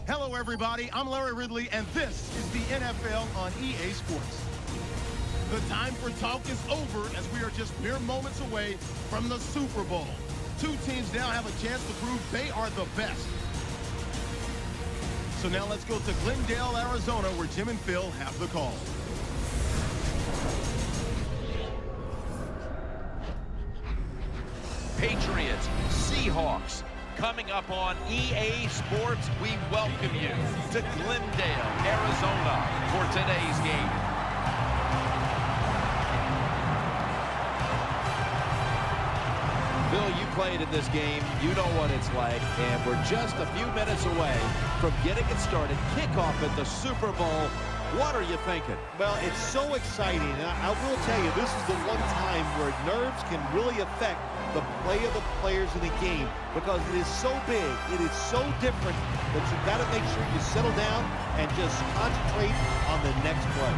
Hello, everybody. I'm Larry Ridley, and this is the NFL on EA Sports. The time for talk is over as we are just mere moments away from the Super Bowl. Two teams now have a chance to prove they are the best. So now let's go to Glendale, Arizona, where Jim and Phil have the call. Patriots, Seahawks. Coming up on EA Sports, we welcome you to Glendale, Arizona for today's game. Phil, you played in this game. You know what it's like, and we're just a few minutes away from getting it started. Kickoff at the Super Bowl. What are you thinking? Well, it's so exciting. And I will tell you, this is the one time where nerves can really affect the play of the players in the game because it is so big, it is so different that you've got to make sure you settle down and just concentrate on the next play.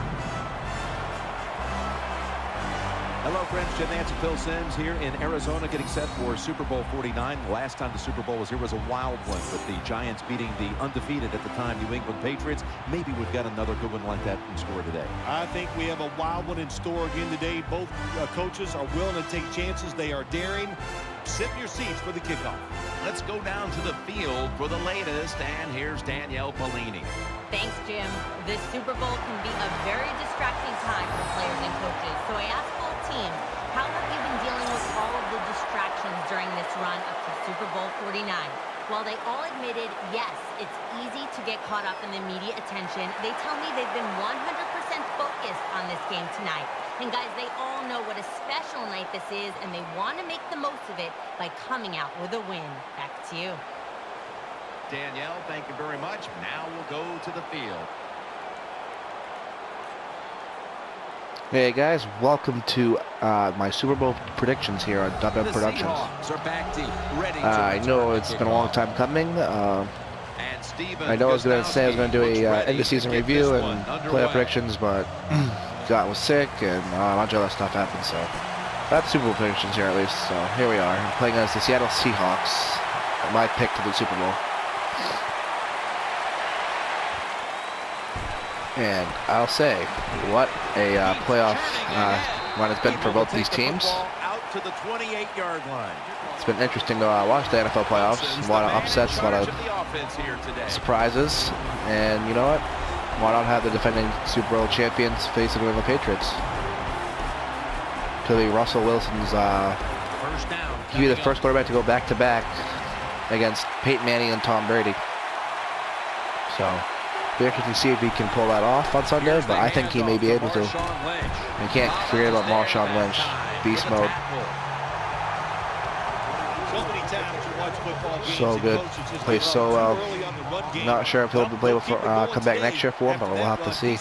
Hello, friends. Jim Nance and Phil Simms here in Arizona getting set for Super Bowl 49. The last time the Super Bowl was here was a wild one with the Giants beating the undefeated at the time New England Patriots. Maybe we've got another good one like that in store today. I think we have a wild one in store again today. Both coaches are willing to take chances. They are daring. Sit in your seats for the kickoff. Let's go down to the field for the latest, and here's Danielle Polini. Thanks, Jim. This Super Bowl can be a very distracting time for players and coaches. So I asked both teams, how have you been dealing with all of the distractions during this run up to Super Bowl 49? While they all admitted, yes, it's easy to get caught up in the media attention, they tell me they've been 100% focused on this game tonight. And guys, they all know what a special night this is, and they want to make the most of it by coming out with a win. Back to you. Danielle, thank you very much. Now we'll go to the field. Hey guys, welcome to my Super Bowl predictions here on WM Productions. I know it's been a long time coming. I know I was going to say I was going to do a end of season review and playoff predictions, but Scott was sick and a bunch of other stuff happened. So that's Super Bowl predictions here at least. So here we are, I'm playing as the Seattle Seahawks. My pick to the Super Bowl. And I'll say, what a playoff run it's been for both these teams. It's been interesting to watch the NFL playoffs. A lot of upsets, a lot of surprises. And you know what? Why not have the defending Super Bowl champions face the New England Patriots? Could be Russell Wilson's, he'll be the first quarterback to go back-to-back against Peyton Manning and Tom Brady. So be interesting to see if he can pull that off on Sunday, but I think he may be able to. You can't forget about Marshawn Lynch, beast mode. So good, plays so well. Not sure if he'll be able to come back next year for him, but we'll have to see.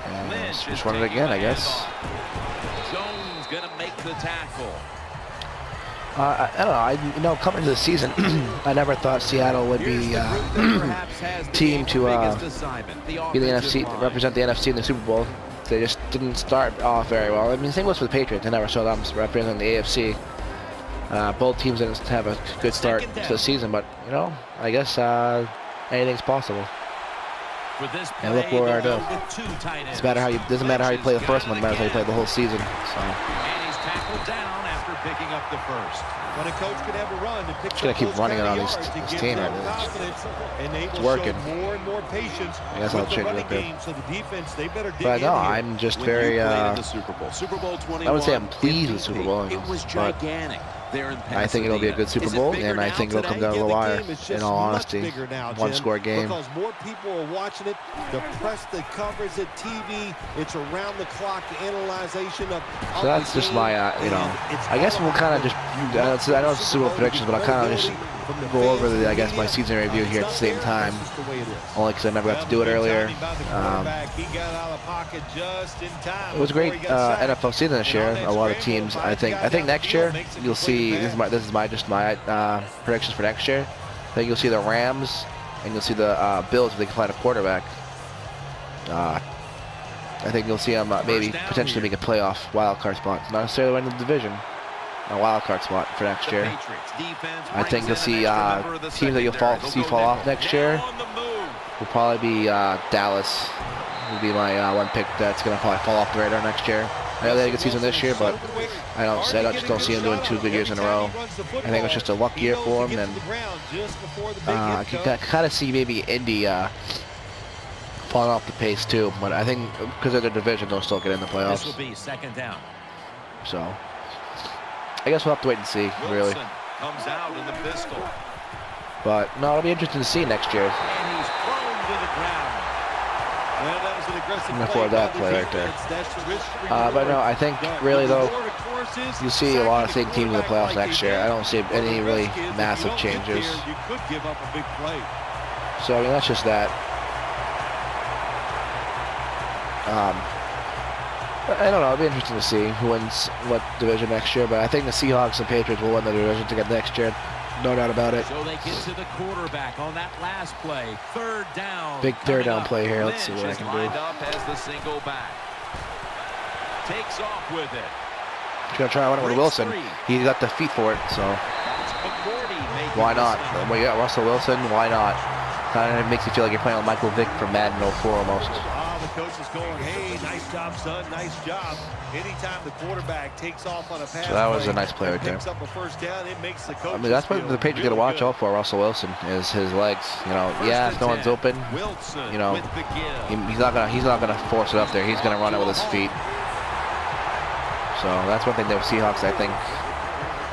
And just run it again, I guess. Jones gonna make the tackle. I don't know. Coming into the season, I never thought Seattle would be team to be the NFC, represent the NFC in the Super Bowl. They just didn't start off very well. I mean, same goes for the Patriots. I never saw them representing the AFC. Both teams didn't have a good start to the season, but you know, I guess anything's possible. And look where we are now. Doesn't matter how you play the first one. It matters how you play the whole season. So. And he's tackled down after picking up the first. When a coach could have a run and pick just gonna keep running it on this team right now. It's working. More and more patience. I guess I'll change it up here. So the defense, they better dig but no, in here. I'm just very. Super Bowl 21, I would say I'm pleased with Super Bowl. It was gigantic. I think it'll be a good Super Bowl, and I think it'll come down to the wire, in all honesty. One-score game. Because more people are watching it, the press that covers it, TV, it's around-the-clock analyzation of... So that's just my, you know, I guess we'll kind of just, I know it's Super Bowl predictions, but I'll kind of just go over, I guess, my season review here at the same time, only because I never got to do it earlier. It was a great NFL season this year. A lot of teams, I think next year you'll see. This is my predictions for next year. I think you'll see the Rams and you'll see the Bills if they can find a quarterback. I think you'll see them maybe potentially make a playoff wild card spot. Not necessarily win the division, a wild card spot for next year. I think you'll see teams that you'll fall off next year will probably be Dallas. Would be my one pick that's going to probably fall off the radar next year. I know they had a good season this year, but I just don't see him doing 2 good years in a row. I think it's just a luck year for him, and I can kind of see maybe Indy falling off the pace too. But I think because of their division, they'll still get in the playoffs. This will be 2nd down. So I guess we'll have to wait and see, really. Comes out in the pistol. But no, it'll be interesting to see next year. And he's thrown to the ground. Well, that was an aggressive I'm for that play right there. But no, I think really though, you see a lot of same teams in the playoffs next year. I don't see any really massive changes. You could give up a big play. So I mean, that's just that. I don't know. It'll be interesting to see who wins what division next year. But I think the Seahawks and Patriots will win the division together next year. No doubt about it. So they get to the quarterback on that last play. 3rd down. Big 3rd down play here. Let's see what I can do. Lined up as the single back. Takes off with it. He's gonna try to run it with Wilson. He got the feet for it, so why not? Well, yeah, Russell Wilson. Why not? Kind of makes you feel like you're playing with Michael Vick from Madden 04 almost. The coach is going, hey, nice job, son, nice job. Anytime the quarterback takes off on a pass, so that was a nice play right there. Picks up a 1st down, it makes the coach. I mean, that's what the Patriots got to watch out for. Russell Wilson is his legs. You know, yeah, if no one's open, you know, he's not gonna force it up there. He's gonna run it with his feet. So that's one thing that Seahawks, I think,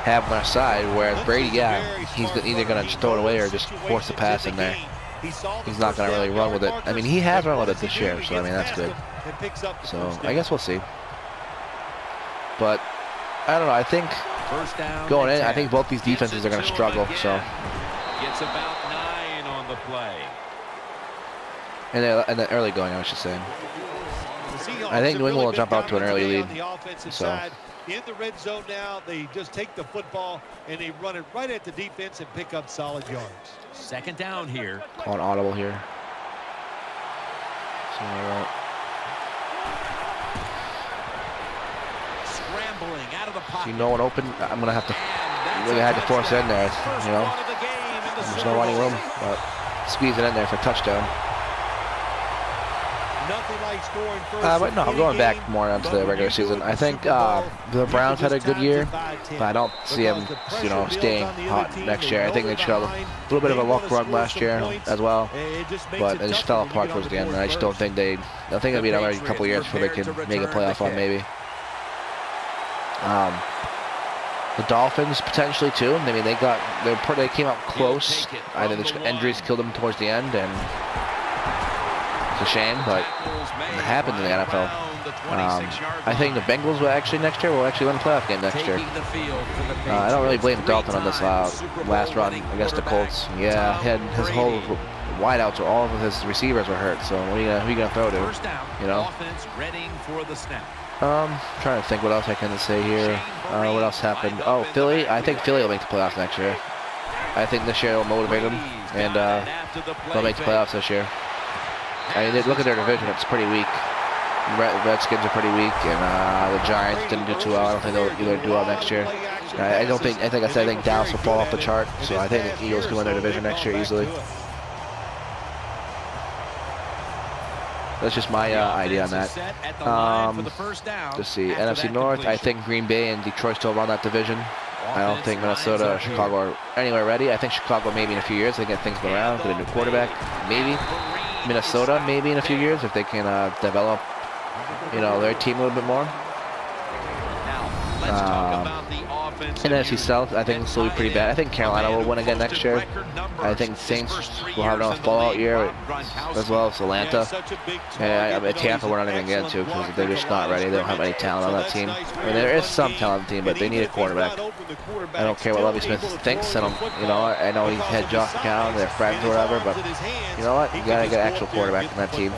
have on their side. Whereas Brady, yeah, he's either gonna just throw it away or just force the pass in there. He's not going to really run with it. I mean, he has run with it this year, so I mean, that's good. So I guess we'll see. But I don't know. I think going in, I think both these defenses are going to struggle. So gets about 9 on the play. And the early going, I was just saying. I think New England will jump out to an early lead. So. In the red zone now, they just take the football and they run it right at the defense and pick up solid yards. 2nd down here. On audible here. So, scrambling out of the pocket. See no one open. I'm gonna have to really had to force it in there. You know, there's no running room, but squeeze it in there for a touchdown. Nothing like scoring first. But no, I'm going back more onto the regular season. I think the Browns had a good year, but I don't see them, you know, staying hot next year. I think they showed a little bit of a luck run last year as well, but it just fell apart towards the end. And I just don't think I think it'll be another couple years before they can make a playoff run, maybe. The Dolphins potentially too. I mean, they came out close. I think the injuries killed them towards the end, and it's a shame, but it happens in the NFL. I think the Bengals will actually win a playoff game next year. I don't really blame Dalton on this last run against the Colts. Yeah, his whole wideouts, or all of his receivers were hurt. So who are you gonna throw to? You know. Trying to think what else I can say here. What else happened? Oh, Philly. I think Philly will make the playoffs next year. I think this year will motivate them, and they'll make the playoffs this year. I mean, look at their division; it's pretty weak. The Redskins are pretty weak, and the Giants didn't do too well. I don't think they'll either do well next year. I think Dallas will fall off the chart, so I think the Eagles can win their division next year easily. That's just my idea on that. Let's see, NFC North. I think Green Bay and Detroit still run that division. I don't think Minnesota or Chicago are anywhere ready. I think Chicago maybe in a few years they get things going around, get a new quarterback, maybe. Minnesota maybe in a few years if they can develop, you know, their team a little bit more. In NFC South, I think this will be pretty bad. I think Carolina will win again next year. I think Saints will have another fallout year, as well as Atlanta. And Tampa we're not even getting to because they're just not ready. They don't have any talent on that team. I mean, there is some talent on the team, but they need a quarterback. I don't care what Lovie Smith thinks. I know he had Josh McCown, they're friends or whatever, but you know what? You gotta get an actual quarterback on that team.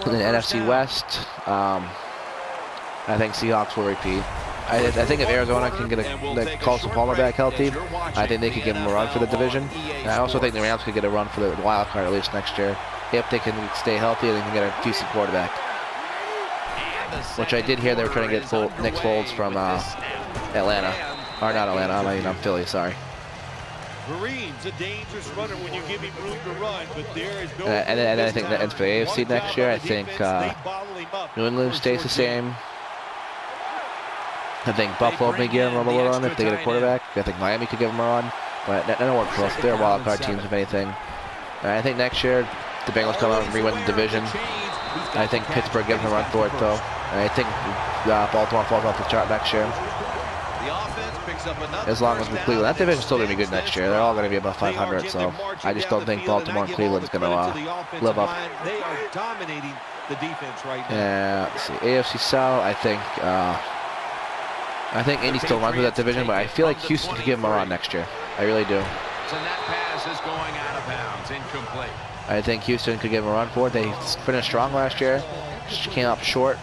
And then NFC West. I think Seahawks will repeat. I think if Arizona can get a Carson Palmer back healthy, I think they could give him a run for the division. And I also think the Rams could get a run for the wild card at least next year. If they can stay healthy, they can get a decent quarterback. which I did hear they were trying to get Nick Foles from Atlanta. Or not Atlanta, I'm Philly, sorry. Marines, a dangerous runner when you give him room to run, but there is no and I think that ends for the AFC next year. I think New England stays the same. I think Buffalo may give them a little run if they get a quarterback. I think Miami could give them a run, but that don't work for us. They're wild card teams, if anything. And I think next year the Bengals come out and re-win the division. I think Pittsburgh gives them a run for it, though. And I think Baltimore falls off the chart next year. As long as with Cleveland, that division's still going to be good next year. They're all going to be above 500, so I just don't think Baltimore and Cleveland's going to live up. They are dominating the defense right now. Yeah, let's see. AFC South, I think Indy still runs with that division, but I feel like Houston could give them a run next year. I really do. And that pass is going out of bounds, incomplete. I think Houston could give them a run for it. They finished strong last year, just came up short.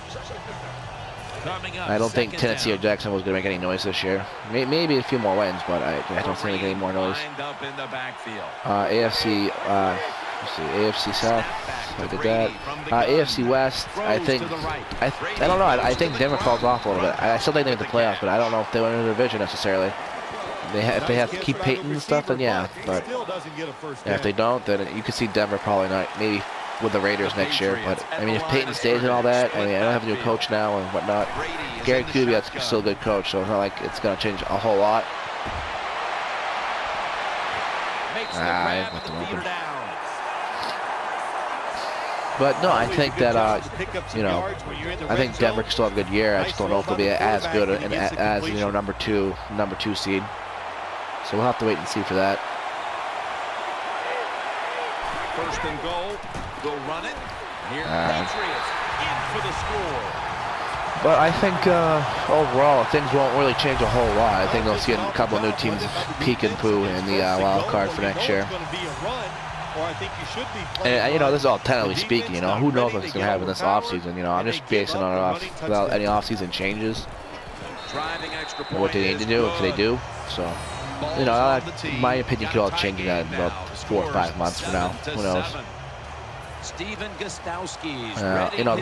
I don't think Tennessee or Jacksonville was going to make any noise this year. Maybe a few more wins, but I don't think any more noise. AFC, let's see, AFC South. Look at that. AFC West. I don't know. I think Denver falls off a little bit. I still think they make the playoffs, but I don't know if they win the division necessarily. If they have to keep Peyton and stuff, then yeah. But if they don't, then you could see Denver probably not. Maybe with the Raiders next year, but I mean, if Peyton stays and all that, I mean, I don't have a new coach now and whatnot. Gary Kubiak's still a good coach, so it's not like it's going to change a whole lot. I left him open. But no, I think that I think Denver can still have a good year. I just don't know if they'll be as good as number two seed. So we'll have to wait and see for that. First and goal. They'll run it. Here, Patriots in for the score. But I think overall things won't really change a whole lot. I think they'll see a couple of new teams peek and poo in the wild card for next year. And this is all tentatively speaking. Who knows what's going to happen this offseason? I'm just basing on it off without any offseason changes. What do they need to do? What can they do? So, my opinion could all change in about 4 or 5 months from now. Who knows? The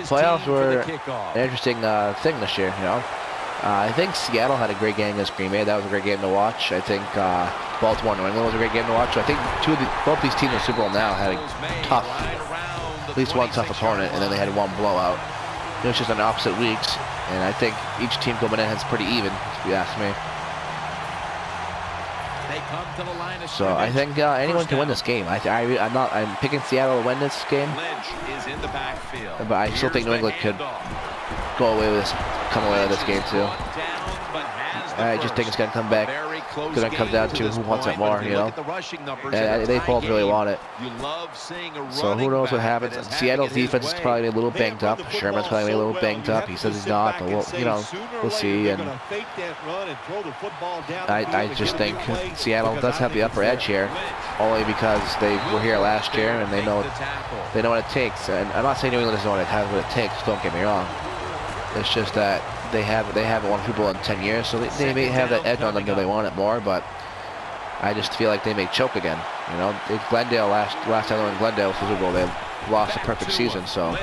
playoffs were an interesting thing this year. I think Seattle had a great game against Green Bay. That was a great game to watch. I think Baltimore and New England was a great game to watch. So I think both these teams in the Super Bowl now had a tough, at least one tough opponent, and then they had one blowout. It was just on opposite weeks, and I think each team coming in is pretty even, if you ask me. So I think anyone can win this game. I'm picking Seattle to win this game, but I still think New England could come away with this game too. I just think it's going to come back. It's going to come down to who wants it more, And they both really want it. So who knows what happens. Seattle's defense is probably a little banged up. Sherman's probably a little banged up. He says he's not, but we'll see. And I just think Seattle does have the upper edge here, only because they were here last year and they know what it takes. And I'm not saying New England doesn't know what it takes. Don't get me wrong. It's just that they haven't won Super Bowl in 10 years, so they may have that edge on them if they want it more, but I just feel like they may choke again. Glendale last time they won Glendale for the Super Bowl, they lost a perfect season, so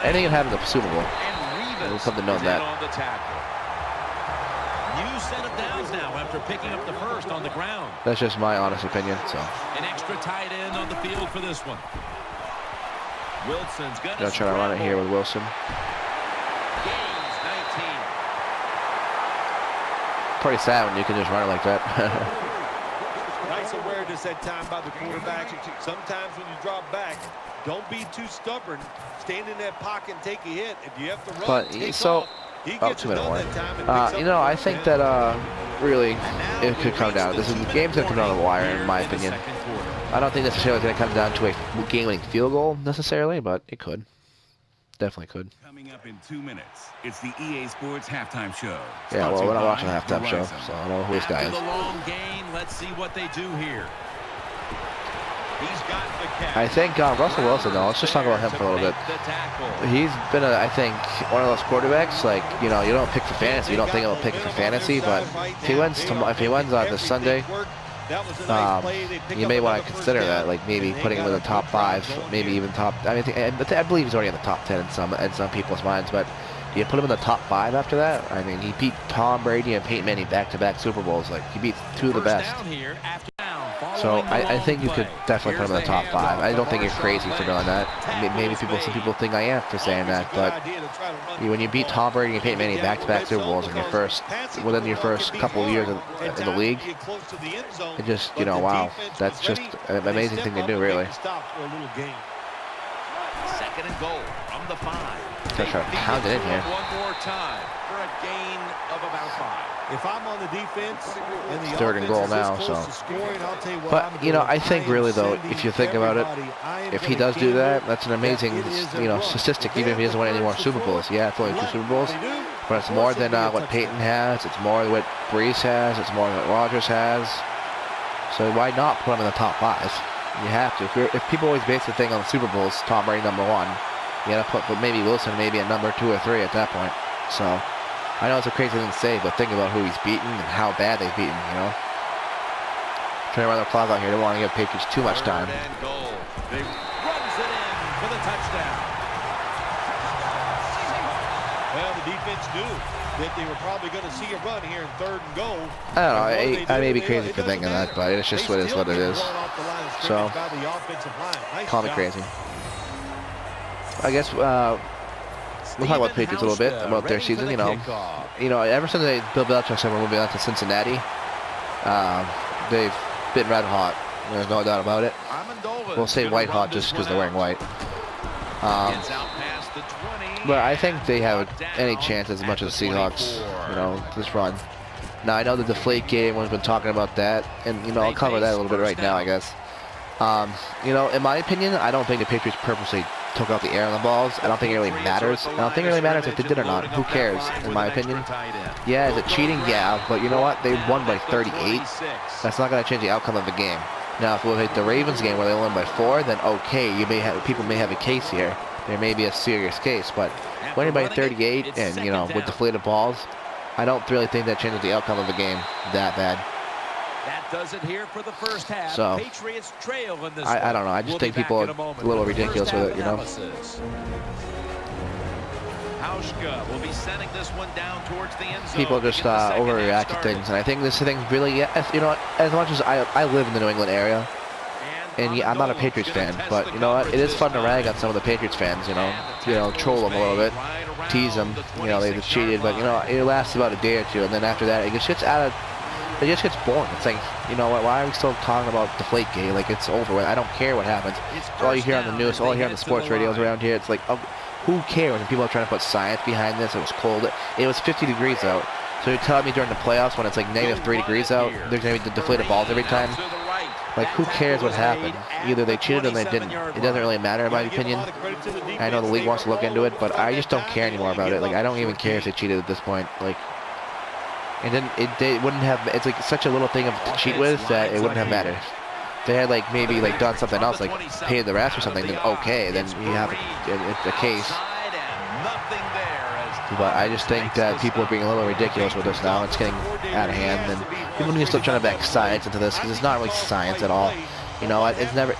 anything can happen at the Super Bowl. We'll come to know that. New set of downs now after picking up the first on the ground. That's just my honest opinion. So an extra tight end on the field for this one. Wilson's gonna try to run it here with Wilson. Pretty sad when you can just run it like that. Nice awareness that time by the quarterback. Sometimes when you drop back, don't be too stubborn. Stand in that pocket and take a hit. If you have to run, but so, 2-minute warning. I think that really it could come down. The game's gonna come down to the wire, in my opinion. I don't think necessarily it's gonna come down to a game-winning field goal necessarily, but it could. Definitely could. Coming up in 2 minutes, it's the EA Sports halftime show. Yeah, well, we're not watching a halftime show, so I don't know who this guy is. The long game, let's see what they do here. He's got the catch. I think Russell Wilson, though, let's just talk about him for a little bit. He's been, I think, one of those quarterbacks, like, you don't pick for fantasy. You don't think he'll pick for fantasy, but if he wins on this Sunday, you may want to consider that, like maybe putting him in the top 5, maybe even top. I believe he's already in the top 10 in some people's minds. But do you put him in the top 5 after that? I mean, he beat Tom Brady and Peyton Manning back-to-back Super Bowls. Like, he beat 2 of the best. So I think you could definitely put him in the top 5. I don't think you're crazy for doing that. Maybe some people think I am for saying that, but when you beat Tom Brady and Peyton Manning back-to-back Super Bowls within your first couple of years in the league, it just, you know, wow, that's just an amazing thing to do, really. Second and goal from the 5. Try to pound it in here. One more time for a gain of about 5. If I'm on the defense and the third and goal now, so. But you know, I think really though, if you think about it, if he does do that, that's an amazing, you know, statistic. Even if he doesn't win any more Super Bowls, yeah, it's only 2 Super Bowls, but it's more than what Peyton has. It's more than what Brees has. It's more than what Rodgers has. So why not put him in the top 5? You have to. If people always base the thing on the Super Bowls, Tom Brady number 1, you gotta put maybe Wilson maybe at number 2 or 3 at that point. So I know it's a crazy thing to say, but think about who he's beaten and how bad they've beaten, you know. Trying to run the clock out here. They don't want to give Patriots too much time. They runs it in for the touchdown. Well, the defense knew that they were probably going to see a run here in 3rd and goal. I don't know. I may be crazy for thinking that, but it's just what it is. So, call me crazy. I guess we'll talk about the Patriots a little bit, about their season. You know, ever since Bill Belichick said we're moving on to Cincinnati, they've been red hot. There's no doubt about it. We'll say white hot just because they're wearing white. But I think they have any chance as much as the Seahawks, you know, this run. Now, I know the deflate game, everyone's been talking about that, and, you know, I'll cover that a little bit right now, I guess. You know, in my opinion, I don't think the Patriots purposely took out the air on the balls. I don't think it really matters. I don't think it really matters if they did or not. Who cares, in my opinion? Yeah, is it cheating? Yeah, but you know what? They won by 38. That's not going to change the outcome of the game. Now, if we look at the Ravens game where they won by 4, then okay, people may have a case here. There may be a serious case, but winning by 38 and, you know, with deflated balls, I don't really think that changes the outcome of the game that bad. That does it here for the first half. So, Patriots trail in this I don't know. I just think people are a little ridiculous with it, you know. Hauschka will be sending this one down towards the end zone. People just overreact to things, and I think this thing really, you know, as much as I live in the New England area, and yeah, I'm not a Patriots fan, but you know what? It is fun to rag on some of the Patriots fans, you know, troll them a little bit, tease them, you know, they cheated, but you know, it lasts about a day or 2, and then after that, it just gets boring. It's like, you know what? Why are we still talking about Deflategate? Like, it's over with. I don't care what happens. It's all you hear on the news, all you hear on the sports radios around here. It's like, oh, who cares? And people are trying to put science behind this. It was cold. It was 50 degrees out. So you're telling me during the playoffs when it's like -3 degrees out, there's going to be deflated balls every time? Like, who cares what happened? Either they cheated or they didn't. It doesn't really matter in my opinion. I know the league wants to look into it, but I just don't care anymore about it. Like, I don't even care if they cheated at this point. Like, and then they wouldn't have. It's like such a little thing to cheat with that it wouldn't have mattered. If they had like maybe like done something else, like paid the refs or something, then okay, then you have a case. But I just think that people are being a little ridiculous with this now. It's getting out of hand, and people need to start trying to back science into this because it's not really science at all. You know, it's never.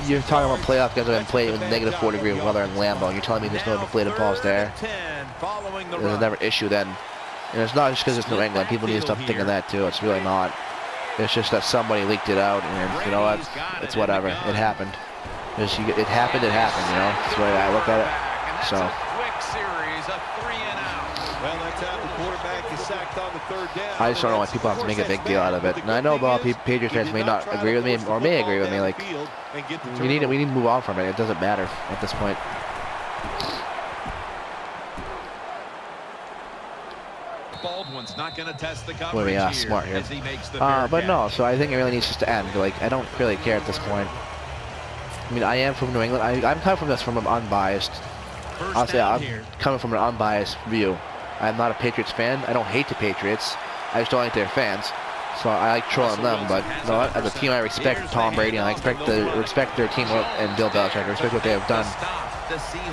You're talking about playoff guys that have been playing with -4 degree weather in Lambeau. You're telling me there's no deflated balls there? There's never an issue then. And it's not just because it's New England. People need to stop thinking that too. It's really not. It's just that somebody leaked it out, and you know what? It's whatever. It happened. It happened. You know, that's the way I look at it. So. I just don't know why people have to make a big deal out of it. And I know a lot of Patriots fans may not agree with me, or may agree with me. Like, we need to move on from it. It doesn't matter at this point. Baldwin's not going to test the coverage What are we smart here? But no, so I think it really needs just to end. Like, I don't really care at this point. I mean, I am from New England. I'm coming from this from an unbiased. I'll say I'm coming from an unbiased view. I'm not a Patriots fan. I don't hate the Patriots. I just don't like their fans. So I like trolling them. But you know what? As a team, I respect Tom Brady. And I respect their team and Bill Belichick. I respect what they have done.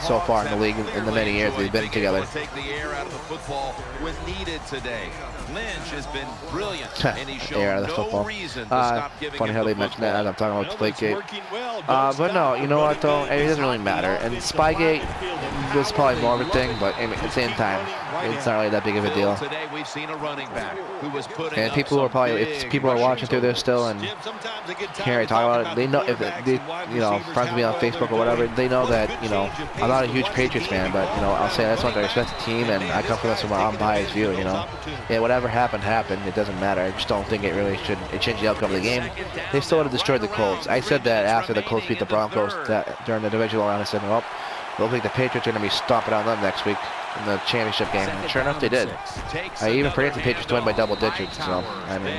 so far in the league in the many years they've been together. Take the air out of the football when needed today. Lynch has been brilliant, and he's shown air out of the no football. reason to stop giving Funny him how the they mentioned that as I'm talking about Deflategate. But No, you know what though? It doesn't really matter. And Spygate was probably more of a thing, but at the same time, it's not really that big of a deal. Today we've seen a running back who was putting And up people are some probably, big if people are watching through this still and hearing me talk about it, they know, if they, you know, friends with me on Facebook or whatever, they know that, you know, I'm not a huge Patriots fan, but, you know, I'll say that's not to respect the team, and I come from this from an unbiased view, you know. Yeah, whatever happened, happened. It doesn't matter. I just don't think it really should change the outcome of the game. They still would have destroyed the Colts. I said that after the Colts beat the Broncos during the divisional round. I said, well, they'll think the Patriots are going to be stomping on them next week in the championship game. And sure enough, they did. I even predicted the Patriots to win by double digits, so, I mean,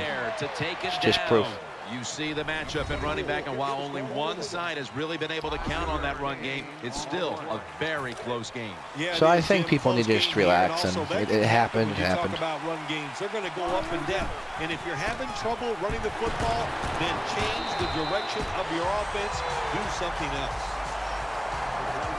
it's just proof. You see the matchup in running back, and while only one side has really been able to count on that run game, it's still a very close game. So I think people need to just relax, and it happened. It happened. About run games, they're going to go up and down. And if you're having trouble running the football, then change the direction of your offense. Do something else.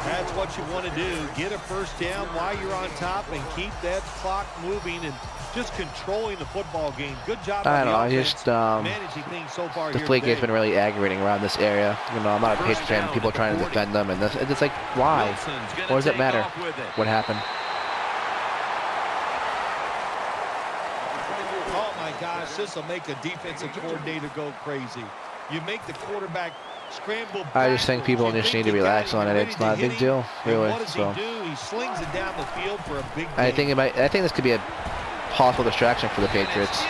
That's what you want to do. Get a first down while you're on top and keep that clock moving and just controlling the football game. Good job. I don't know. I just managing things so far. Deflategate's been really aggravating around this area. You know, I'm not a Patriots fan. People are trying to defend them, and it's like, why? What does it matter? What happened? Oh my gosh, this will make a defensive coordinator go crazy. You make the quarterback scramble. I just think people just need to relax on it. It's not a big deal, really. So he slings it down the field for a big. I think this could be a possible distraction for the Patriots.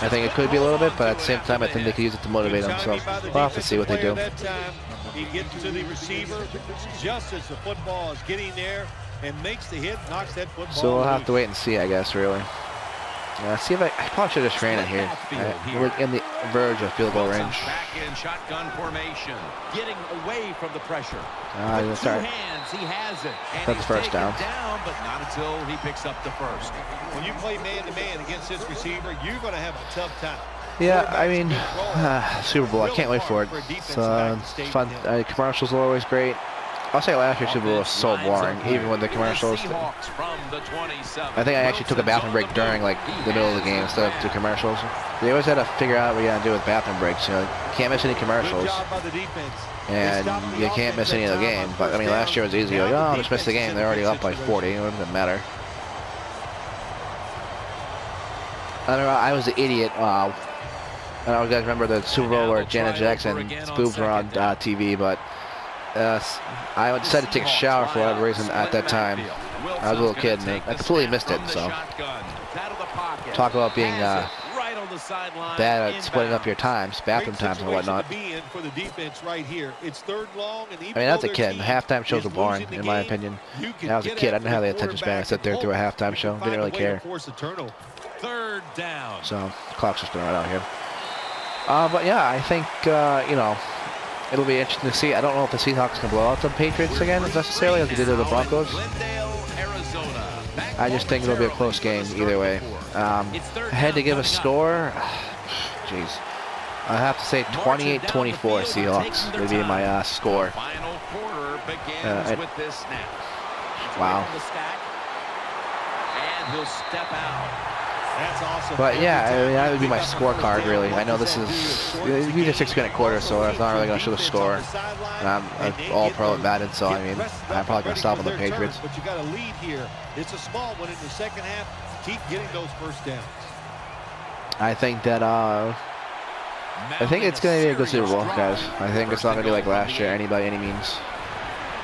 I think it could be a little bit, but at the same time, I think they could use it to motivate them. So we'll have to see what they do. He gets to the receiver just as the football is getting there and makes the hit, knocks that football. So we'll have to wait and see, I guess, really. See if I probably should have just ran it here. We're in the verge of field goal range. Back in shotgun formation, getting away from the pressure. With two hands, he has it. And that's the first down. But not until he picks up the first. When you play man-to-man against this receiver, you're going to have a tough time. Yeah, I mean, Super Bowl. I can't wait for it. It's fun. Commercials are always great. I'll say last year's Super Bowl was so boring, even with the commercials. I think I actually took a bathroom break during like the middle of the game instead of the commercials. They always had to figure out what you gotta do with bathroom breaks. You know, you can't miss any commercials, and you can't miss any of the game. But I mean, last year was easy. Like, oh, just missed the game. They're already up by 40. It doesn't matter. I don't know. I was the idiot. I don't know if you guys remember the Super Bowl where Janet Jackson's boobs were on TV, but. I decided to take a shower for whatever reason at that time. I was a little kid and I completely missed it. So talk about being bad at splitting up your times, bathroom times and whatnot. I mean, as a kid, halftime shows were boring in my opinion. When I was a kid, I didn't have the attention span. I sat there through a halftime show, didn't really care. Third down. So the clock's just been right out here. But yeah, I think you know. It'll be interesting to see. I don't know if the Seahawks can blow out the Patriots again necessarily, as they did to the Broncos. I just think it'll be a close game either way. I had to give a score. Jeez. I have to say 28-24 Seahawks would be my score. Wow. And he'll step out. That's awesome. But yeah, I mean, that would be my scorecard, really. I know this is usually a 6-minute quarter, so that's not really going to show the score. And I'm an all-pro at Madden, so I mean, I'm probably going to stop on the Patriots. But you got a lead here. It's a small one in the second half. Keep getting those first downs. I think that it's going to be a good Super Bowl, guys. I think it's not going to be like last year, by any means.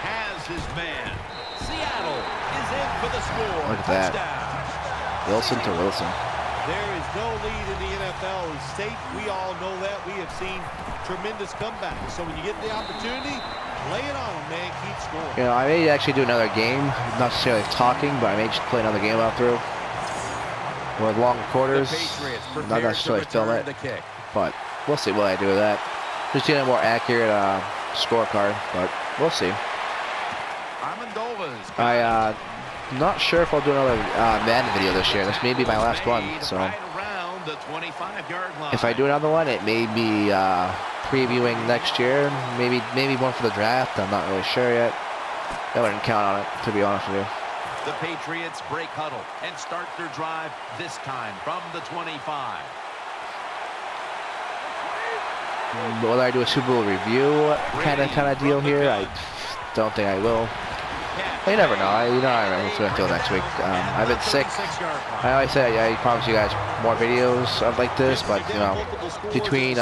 Has his man. Seattle is in for the score. Look at that. Wilson to Wilson. There is no lead in the NFL in state. We all know that. We have seen tremendous comebacks. So when you get the opportunity, lay it on them, man. Keep scoring. You know, I may actually do another game, not necessarily talking, but I may just play another game out through with longer quarters. Not necessarily film it, but we'll see what I do with that. Just get a more accurate scorecard, but we'll see. I'm not sure if I'll do another Madden video this year. This may be my last one, so if I do another one, it may be previewing next year. Maybe one for the draft. I'm not really sure yet. I wouldn't count on it, to be honest with you. The Patriots break huddle and start their drive, this time from the 25. Will I do a Super Bowl review kind of deal here? I don't think I will. You never know. I remember what's going to do next week. I've been sick. I always say I promise you guys more videos of like this, but you know, between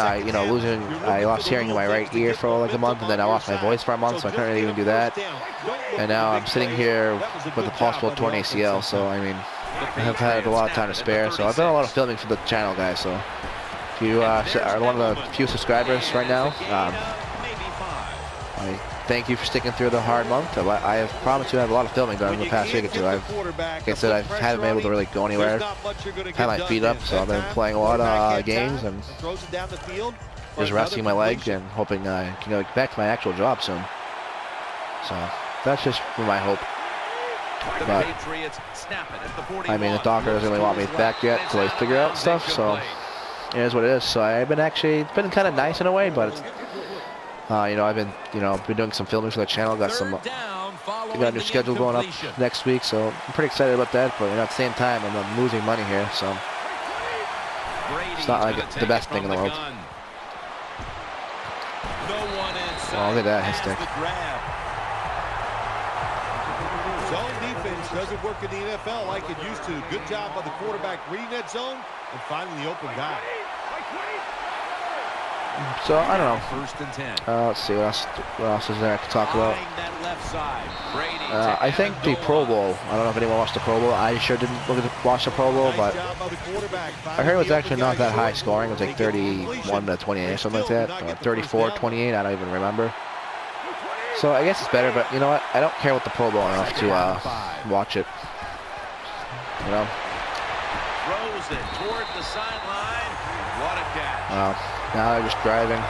losing, I lost hearing in my right ear for like a month, and then I lost my voice for a month, so I couldn't really even do that. And now I'm sitting here with a possible torn ACL, so I mean, I have had a lot of time to spare. So I've done a lot of filming for the channel, guys. So if you are one of the few subscribers right now, I thank you for sticking through the hard month. I have promised you I have a lot of filming done in the past week or two. Like I said, I haven't been able to really go anywhere. Had my feet up, so I've been playing a lot of games and just resting my leg and hoping I can go back to my actual job soon. So that's just my hope. But I mean, the doctor doesn't really want me back yet until I figure out stuff. So it is what it is. So I've been it's been kind of nice in a way, but. I've been doing some filming for the channel. Got a new schedule going up next week, so I'm pretty excited about that. But at the same time, I'm losing money here, so it's not like the best thing in the world. Oh, look at that, his stick. Zone defense doesn't work in the NFL like it used to. Good job by the quarterback reading that zone and finding the open guy. So I don't know. First and 10. Let's see what else is there I can talk about. I think the Pro Bowl. I don't know if anyone watched the Pro Bowl. I sure didn't watch the Pro Bowl, but I heard it was actually not that high scoring. It was like 31-28 or something like that, or 34-28. I don't even remember. So I guess it's better, but you know what? I don't care about the Pro Bowl enough to watch it. You know. Throws it toward the sideline. What a catch. Now they're just driving.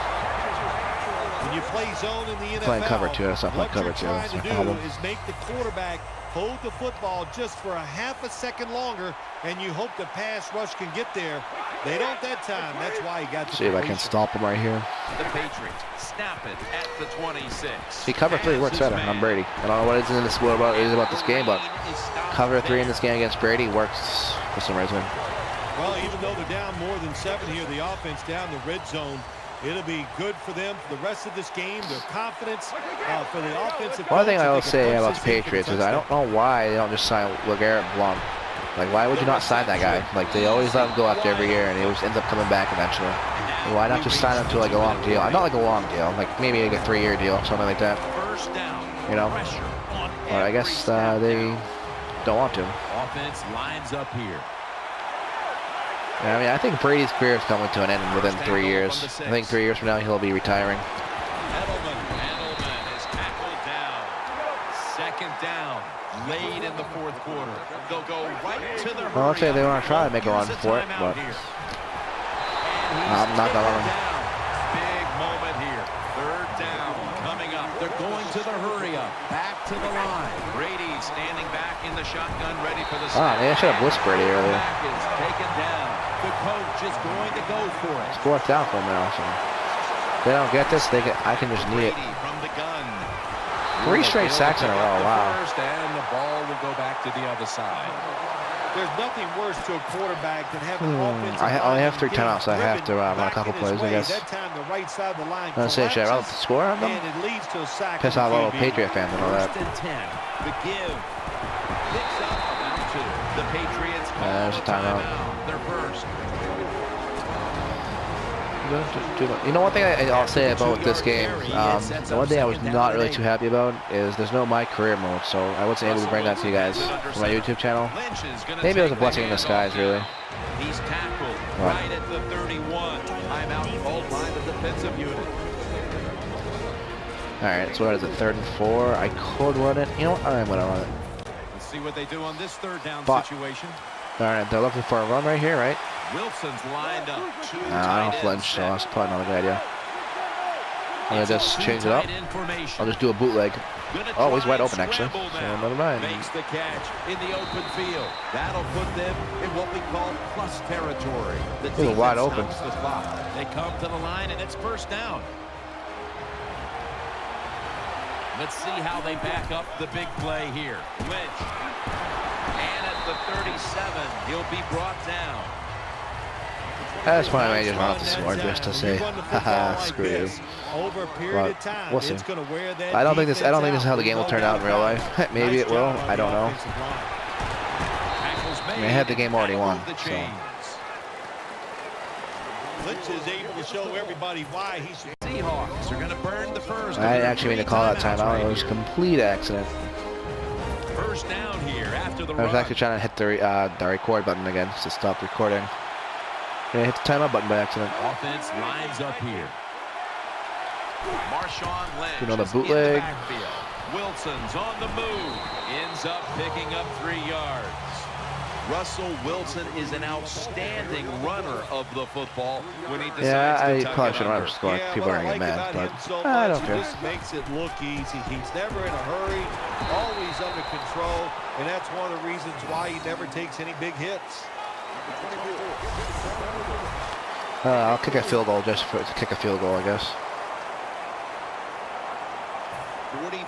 When you play zone in the NFL, playing cover two. That's not playing cover two. What you're trying to do is make the quarterback hold the football just for a half a second longer, and you hope the pass rush can get there. They don't that time. That's why he got the see if I can stop him right here. The Patriots snap it at the 26. See, cover three works better on Brady. I don't know what is about this game, but cover three in this game against Brady works for some reason. Well, even though they're down more than 7 here, the offense down the red zone, it'll be good for them for the rest of this game. Their confidence for the offensive. One thing I will say about the Patriots is I don't know why they don't just sign LeGarrette Blount. Like, why would you not sign that guy? Like, they always let him go after every year, and he always ends up coming back eventually. Why not just sign him to like a long deal? Not like a long deal, like maybe like a 3-year deal, something like that. You know? Or I guess they don't want to. Offense lines up here. Yeah, I mean, I think Brady's career is coming to an end within 3 years. I think 3 years from now he'll be retiring. Edelman is tackled down. Second down, late in the fourth quarter. They'll go right to the. Well, I'd say they want to try to make a run for it, but I'm not gonna let them. Big moment here. Third down coming up. They're going to the hurry up. Back to the line. Brady standing back in the shotgun, ready for the snap. They should have blitzed Brady earlier. Back is taken down. The coach is going to go for it. It's fourth down for them now. So if they don't get this, I can just knee it. From the gun. 3 straight sacks in a row. Wow. First, and the ball will go back to the other side. There's nothing worse to a quarterback than having offensive. I only have 3 timeouts, so I have to run a couple plays, I guess. Let's say, should I run the score on them? Piss off a little Patriot fans and all that. The give picks up about 2. The Patriots call there's a timeout. Their first. You know, one thing I'll say about this game, the one thing I was not really too happy about is there's no My Career mode, so I wasn't able to bring that to you guys for my YouTube channel. Maybe it was a blessing in disguise, really. He's tackled right at the 31. Timeout called by the defensive unit. Alright, so what is it, 3rd and 4? I could run it. You know what? I'm going to run it. Let's see what they do on this third down situation. Alright, they're looking for a run right here, right? Wilson's lined up. I don't flinch, so that's probably not a good idea. I'm going to just change it up. I'll just do a bootleg. Oh, he's wide open, actually. So never mind. Makes the catch in the open field. That'll put them in what we call plus territory. He's wide open. They come to the line, and it's first down. Let's see how they back up the big play here. Lynch. And at the 37, he'll be brought down. That's why I just wanted to score just to say, haha, screw you. Over a period of time, we'll see. it's going to wear that I don't think this is how the game will turn out in real life. Maybe it will. I don't know. I mean, I had the game already won. So. Lynch is able to show everybody why he should. Seahawks are going to burn the first. I actually mean to call that timeout. It was a complete accident. First down here after the I was actually trying to hit the record button again to stop recording. And I hit the timeout button by accident. Offense lines up here. Marshawn Lynch. You know, the bootleg. Wilson's on the move. Ends up picking up 3 yards. Russell Wilson is an outstanding runner of the football when he decides I to tuck probably it shouldn't under. score. People are getting mad, but I don't care. He just makes it look easy. He's never in a hurry, always under control, and that's one of the reasons why he never takes any big hits. I'll kick a field goal just to kick a field goal, I guess.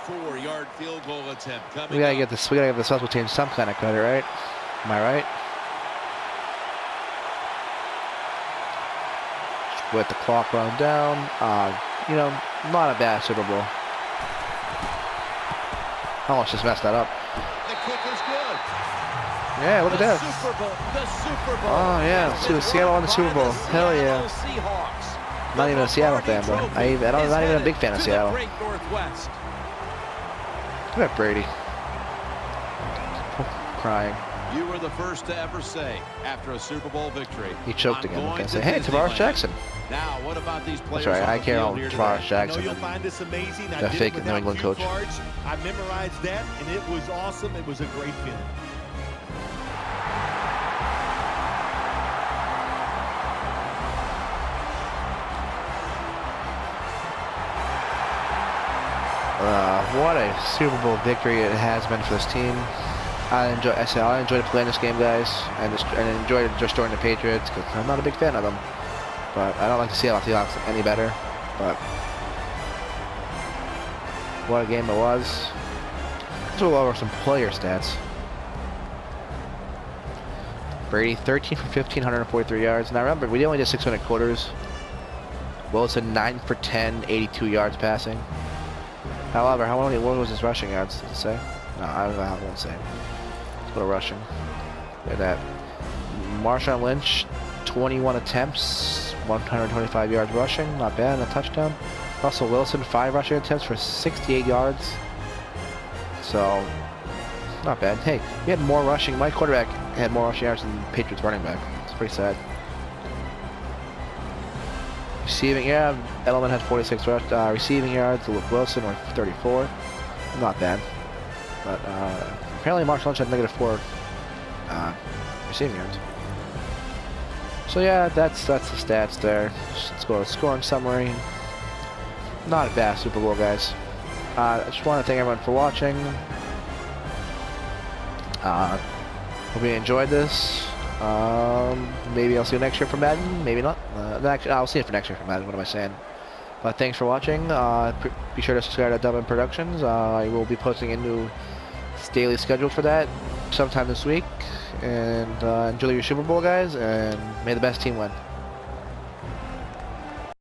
44-yard field goal attempt coming. We gotta give the special team some kind of credit, right? Am I right? With the clock run down, you know, not a bad Super Bowl. Almost just messed that up. The kick is good. Yeah, look at that. Super Bowl, the Super Bowl. Oh yeah, Seattle won the Super Bowl. Hell yeah. Seahawks. Not even a Seattle fan, but I'm not even a big fan of Seattle. Great Northwest. Look at Brady. Crying. You were the first to ever say, after a Super Bowl victory, He choked again. I'm going Say, to hey, Tavares Disneyland. Jackson. Now, what about these players? That's right. on I the care field about here Tavares today? Jackson. You'll find this amazing. I The did fake it New England without coach. cue cards. I memorized that, and it was awesome. It was a great feeling. What a Super Bowl victory it has been for this team. I enjoyed playing this game, guys, and enjoyed destroying the Patriots because I'm not a big fan of them. But I don't like to see Seattle Seahawks any better. But what a game it was. Let's go over some player stats. Brady, 13 for 15, 143 yards. Now remember, we only did 6 minute quarters. Wilson, 9 for 10, 82 yards passing. However, what was his rushing yards? Does it say? No, I won't say. Let's go to rushing. Look at that. Marshawn Lynch, 21 attempts, 125 yards rushing. Not bad, a touchdown. Russell Wilson, 5 rushing attempts for 68 yards. So, not bad. Hey, he had more rushing. My quarterback had more rushing yards than the Patriots running back. It's pretty sad. Receiving, yeah, Edelman had 46 receiving yards. Luke Wilson with 34. Not bad. But apparently Marshawn Lynch had -4 receiving yards. So yeah, that's the stats there. Let's go to scoring summary. Not a bad Super Bowl, guys. I just want to thank everyone for watching. Hope you enjoyed this. Maybe I'll see you next year for Madden. Maybe not. I'll see you for next year for Madden. What am I saying? But thanks for watching. Be sure to subscribe to Dublin Productions. I will be posting a new daily schedule for that sometime this week. And enjoy your Super Bowl, guys. And may the best team win.